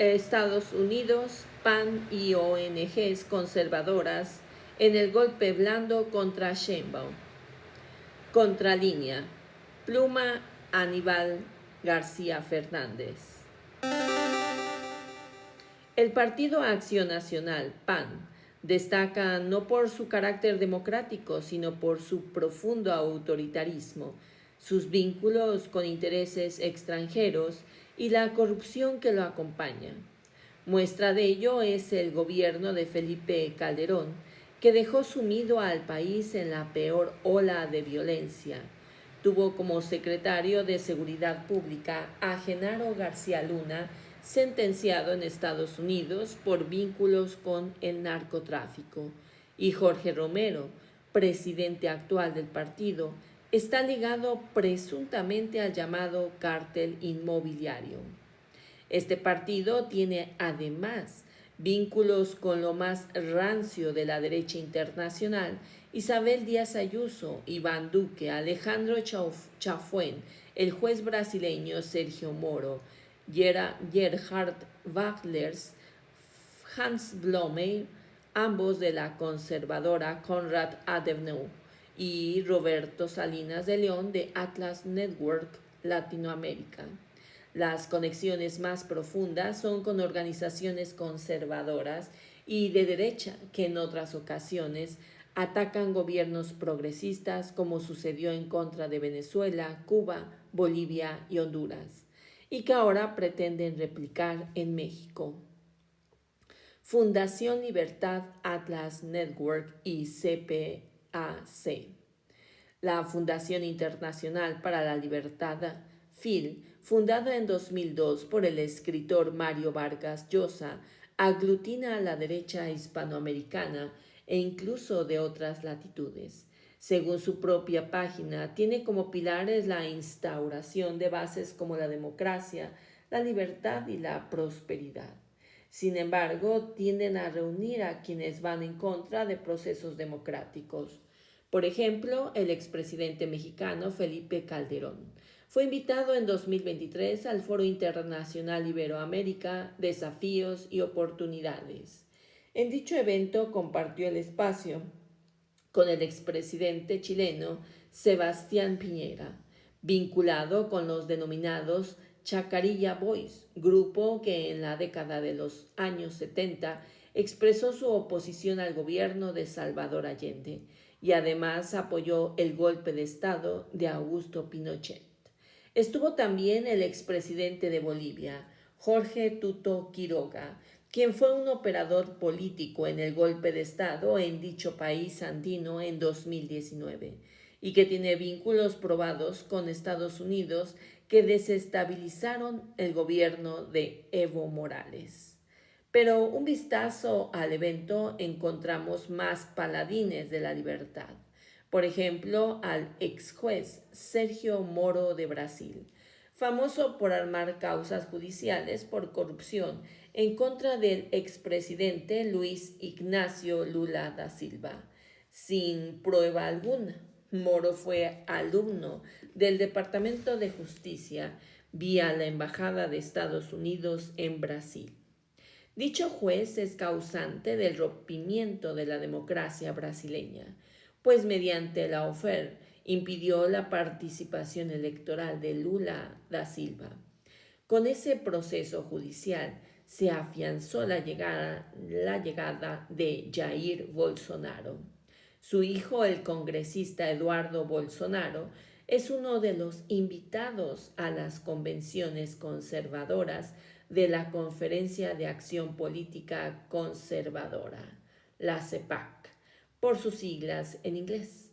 Estados Unidos, PAN y ONGs conservadoras en el golpe blando contra Sheinbaum. Contralínea. Pluma Aníbal García Fernández. El Partido Acción Nacional, PAN, destaca no por su carácter democrático, sino por su profundo autoritarismo, sus vínculos con intereses extranjeros y la corrupción que lo acompaña. Muestra de ello es el gobierno de Felipe Calderón, que dejó sumido al país en la peor ola de violencia. Tuvo como secretario de Seguridad Pública a Genaro García Luna, sentenciado en Estados Unidos por vínculos con el narcotráfico, y Jorge Romero, presidente actual del partido, está ligado presuntamente al llamado cártel inmobiliario. Este partido tiene además vínculos con lo más rancio de la derecha internacional: Isabel Díaz Ayuso, Iván Duque, Alejandro Chafuen, el juez brasileño Sergio Moro, Gerhard Waglers, Hans Blomer, ambos de la conservadora Konrad Adenauer, y Roberto Salinas de León de Atlas Network Latinoamérica. Las conexiones más profundas son con organizaciones conservadoras y de derecha que en otras ocasiones atacan gobiernos progresistas, como sucedió en contra de Venezuela, Cuba, Bolivia y Honduras, y que ahora pretenden replicar en México. Fundación Libertad, Atlas Network y CPAC. La Fundación Internacional para la Libertad, FIL, fundada en 2002 por el escritor Mario Vargas Llosa, aglutina a la derecha hispanoamericana e incluso de otras latitudes. Según su propia página, tiene como pilares la instauración de bases como la democracia, la libertad y la prosperidad. Sin embargo, tienden a reunir a quienes van en contra de procesos democráticos. Por ejemplo, el expresidente mexicano Felipe Calderón fue invitado en 2023 al Foro Internacional Iberoamérica, Desafíos y Oportunidades. En dicho evento compartió el espacio con el expresidente chileno Sebastián Piñera, vinculado con los denominados Chacarilla Boys, grupo que en la década de los años 70 expresó su oposición al gobierno de Salvador Allende y además apoyó el golpe de Estado de Augusto Pinochet. Estuvo también el expresidente de Bolivia, Jorge Tuto Quiroga, quien fue un operador político en el golpe de Estado en dicho país andino en 2019 y que tiene vínculos probados con Estados Unidos que desestabilizaron el gobierno de Evo Morales. Pero un vistazo al evento encontramos más paladines de la libertad. Por ejemplo, al ex juez Sergio Moro de Brasil, famoso por armar causas judiciales por corrupción en contra del expresidente Luis Ignacio Lula da Silva, sin prueba alguna. Moro fue alumno del Departamento de Justicia vía la Embajada de Estados Unidos en Brasil. Dicho juez es causante del rompimiento de la democracia brasileña, pues mediante la lawfare impidió la participación electoral de Lula da Silva. Con ese proceso judicial se afianzó la llegada de Jair Bolsonaro. Su hijo, el congresista Eduardo Bolsonaro, es uno de los invitados a las convenciones conservadoras de la Conferencia de Acción Política Conservadora, la CEPAC, por sus siglas en inglés,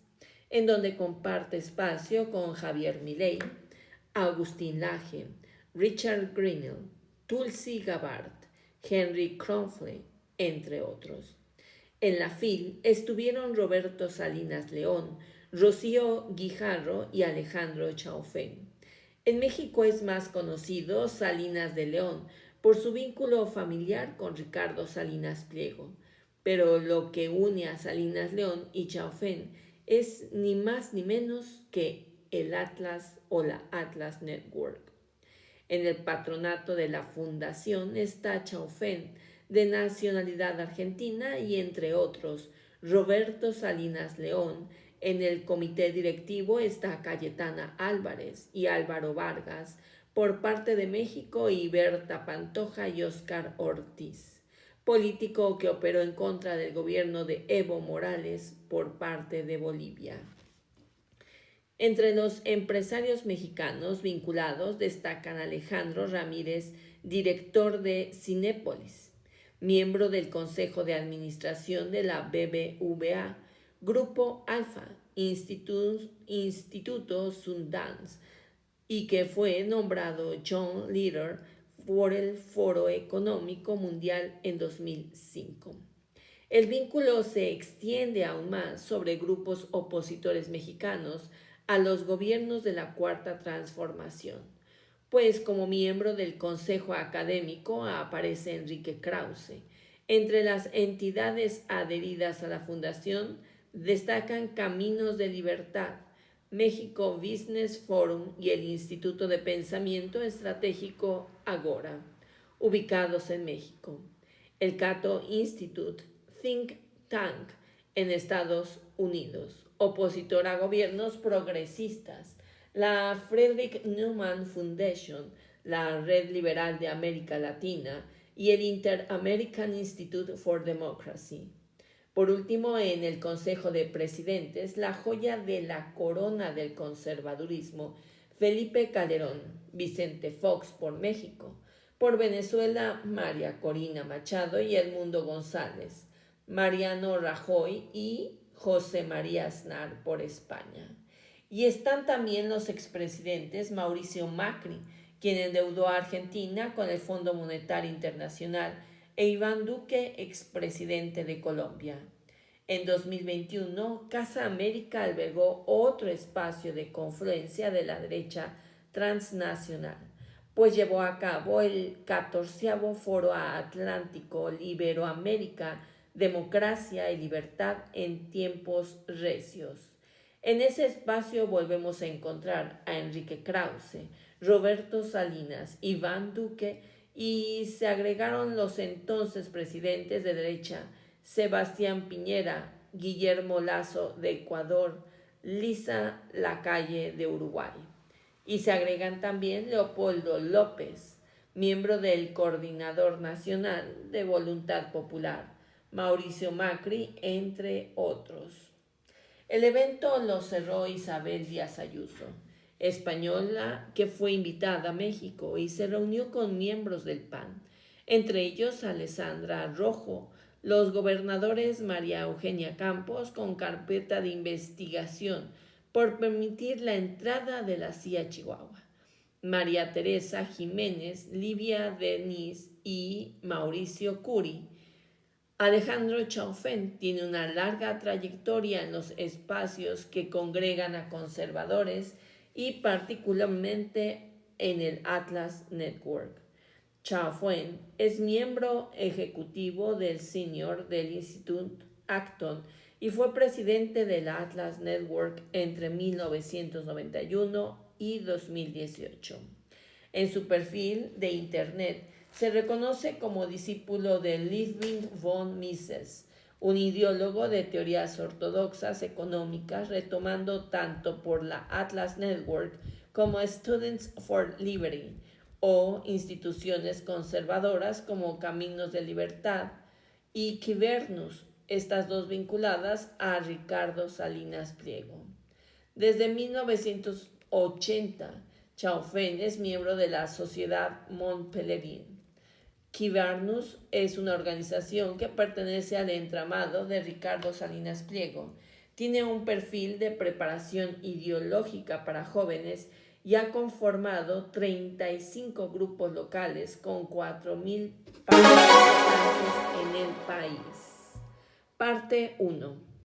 en donde comparte espacio con Javier Milei, Agustín Laje, Richard Grenell, Tulsi Gabbard, Henry Kronfle, entre otros. En la FIL estuvieron Roberto Salinas León, Rocío Guijarro y Alejandro Chafuen. En México es más conocido Salinas de León por su vínculo familiar con Ricardo Salinas Pliego, pero lo que une a Salinas León y Chafuen es ni más ni menos que el Atlas o la Atlas Network. En el patronato de la fundación está Chaufen, de nacionalidad argentina, y entre otros, Roberto Salinas León. En el comité directivo está Cayetana Álvarez y Álvaro Vargas por parte de México y Berta Pantoja y Óscar Ortiz, político que operó en contra del gobierno de Evo Morales por parte de Bolivia. Entre los empresarios mexicanos vinculados destacan Alejandro Ramírez, director de Cinépolis, miembro del Consejo de Administración de la BBVA, Grupo Alfa, Instituto Sundance, y que fue nombrado John Leader por el Foro Económico Mundial en 2005. El vínculo se extiende aún más sobre grupos opositores mexicanos a los gobiernos de la Cuarta Transformación, pues como miembro del Consejo Académico aparece Enrique Krause. Entre las entidades adheridas a la fundación destacan Caminos de Libertad, México Business Forum y el Instituto de Pensamiento Estratégico Agora, ubicados en México. El Cato Institute, Think Tank en Estados Unidos, opositor a gobiernos progresistas. La Frederick Newman Foundation, la Red Liberal de América Latina y el Inter-American Institute for Democracy. Por último, en el Consejo de Presidentes, la joya de la corona del conservadurismo, Felipe Calderón, Vicente Fox por México, por Venezuela, María Corina Machado y Edmundo González, Mariano Rajoy y José María Aznar por España. Y están también los expresidentes Mauricio Macri, quien endeudó a Argentina con el Fondo Monetario Internacional, e Iván Duque, expresidente de Colombia. En 2021, Casa América albergó otro espacio de confluencia de la derecha transnacional, pues llevó a cabo el 14º Foro Atlántico Iberoamérica, Democracia y Libertad en tiempos recios. En ese espacio volvemos a encontrar a Enrique Krause, Roberto Salinas, Iván Duque, y se agregaron los entonces presidentes de derecha Sebastián Piñera, Guillermo Lasso de Ecuador, Lisa Lacalle de Uruguay. Y se agregan también Leopoldo López, miembro del Coordinador Nacional de Voluntad Popular, Mauricio Macri, entre otros. El evento lo cerró Isabel Díaz Ayuso, española que fue invitada a México y se reunió con miembros del PAN, entre ellos Alessandra Rojo, los gobernadores María Eugenia Campos con carpeta de investigación por permitir la entrada de la CIA a Chihuahua, María Teresa Jiménez, Livia Denis y Mauricio Curi. Alejandro Chaufen tiene una larga trayectoria en los espacios que congregan a conservadores y particularmente en el Atlas Network. Chaufen es miembro ejecutivo del Senior del Instituto Acton y fue presidente del Atlas Network entre 1991 y 2018. En su perfil de internet se reconoce como discípulo de Ludwig von Mises, un ideólogo de teorías ortodoxas económicas, retomando tanto por la Atlas Network como Students for Liberty o instituciones conservadoras como Caminos de Libertad y Kivernus, estas dos vinculadas a Ricardo Salinas Pliego. Desde 1980, Chaufen es miembro de la Sociedad Mont Pelerin. Kivernus es una organización que pertenece al entramado de Ricardo Salinas Pliego. Tiene un perfil de preparación ideológica para jóvenes y ha conformado 35 grupos locales con 4,000 participantes en el país. Parte 1.